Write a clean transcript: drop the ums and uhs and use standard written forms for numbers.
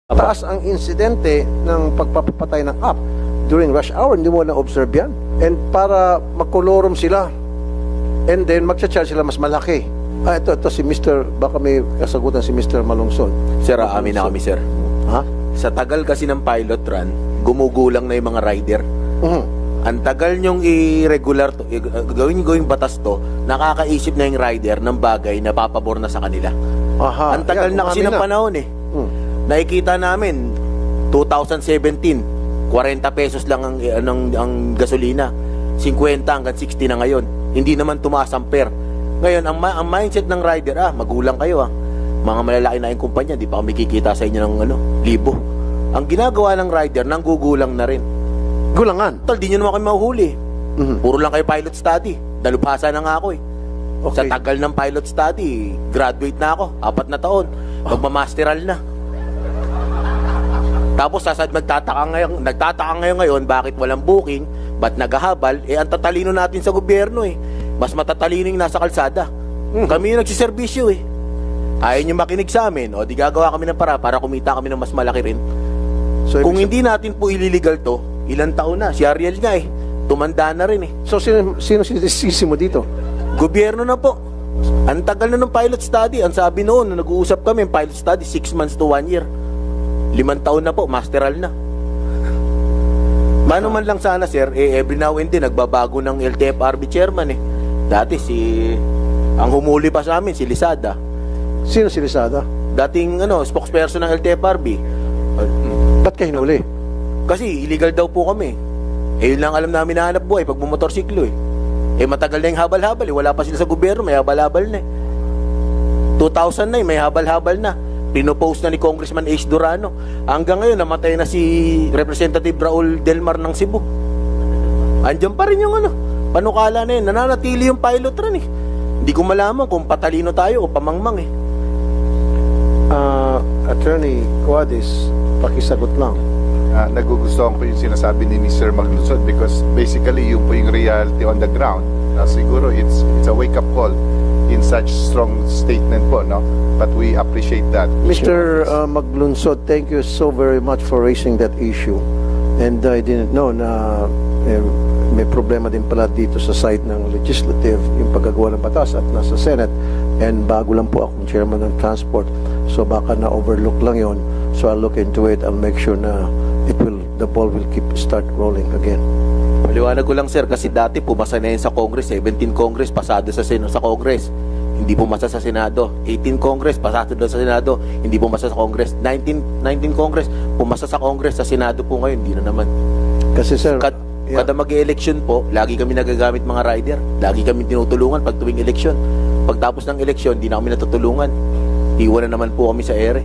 Taas ang insidente ng pagpapatay ng app during rush hour. Hindi mo na-observe yan. And para makolorum sila, and then magcha-charge sila mas malaki. Ito si Mr. Baka may kasagutan si Mr. Malungsod. Sir, amin na kami, sir. Ha? Sa tagal kasi ng pilot run, gumugulang na yung mga rider. Ang tagal nyong i-regular to, gawing batas to, nakakaisip na yung rider ng bagay na papabor na sa kanila. Aha. Ang tagal na kasi ng panahon eh. Nakikita namin 2017 40 pesos lang ang gasolina, 50 hanggang 60 na ngayon. Hindi naman tumaas ang per. Ngayon ang mindset ng rider, magulang kayo mga malalaki na yung kumpanya, di pa kami kikita sa inyo ng libo. Ang ginagawa ng rider, nanggugulang na rin. Gulangan. Tol, di nyo naman kami mahuhuli. Puro lang kayo pilot study. Dalubhasa na nga ako eh. Okay. Sa tagal ng pilot study, graduate na ako, 4 na taon. Magmamasteral na. Tapos nagtataka ngayon bakit walang booking, ba't naghahabal, ang tatalino natin sa gobyerno eh. Mas matatalino yung nasa kalsada. Kami yung nagsiservisyo eh. Ayaw nyo makinig sa amin, di gagawa kami ng para kumita kami ng mas malaki rin. So, kung hindi natin po ililigal to, ilang taon na, si Ariel nga eh, tumanda na rin eh. So sino sinisisi mo dito? Gobyerno na po. Ang tagal na ng pilot study. Ang sabi noon, nag-uusap kami, pilot study, 6 months to 1 year. 5 taon na po, masteral na. Mano man lang sana, sir, every now and then, nagbabago ng LTFRB chairman eh. Dati ang humuli pa sa amin, si Lisada. Sino si Rizada? Dating, spokesperson ng LTFRB. Ba't ka hinuli? Kasi illegal daw po kami. Yun lang alam namin na hanap buhay pag bumotorsiklo eh. Matagal na yung habal-habal eh. Wala pa sila sa gobyerno, may habal-habal na eh. 2000 na eh, may habal-habal na. Pinopost na ni Congressman Ace Durano. Hanggang ngayon, namatay na si Representative Raul Delmar ng Cebu. Andiyan pa rin yung panukala na yun. Nananatili yung pilot run eh. Hindi ko malaman kung patalino tayo o pamangmang eh. Attorney Cuadis, pakisagot lang. Nagugustuhan ko yung sinasabi ni Mr. Maglusod because basically yun po yung reality on the ground. Siguro it's a wake-up call in such strong statement po, no? But we appreciate that. Mr. Maglunsod, thank you so very much for raising that issue. And I didn't know na may problema din pala dito sa side ng legislative, yung paggagawa ng batas at nasa Senate. And bago lang po akong chairman ng transport. So baka na-overlook lang yon. So I'll look into it. I'll make sure na the ball will start rolling again. Maliwanag ko lang, sir, kasi dati pumasa na yun sa Congress, 17 Congress, pasado sa Congress. Hindi pumasa sa Senado. 18 Congress, pasado sa Senado. Hindi pumasa sa Congress. 19 Congress, pumasa sa Congress. Sa Senado po ngayon, hindi na naman. Kasi sir, kada mag-election po, lagi kami nagagamit mga rider. Lagi kami tinutulungan pag tuwing election. Pagtapos ng election, hindi na kami natutulungan. Iwan na naman po kami sa ere.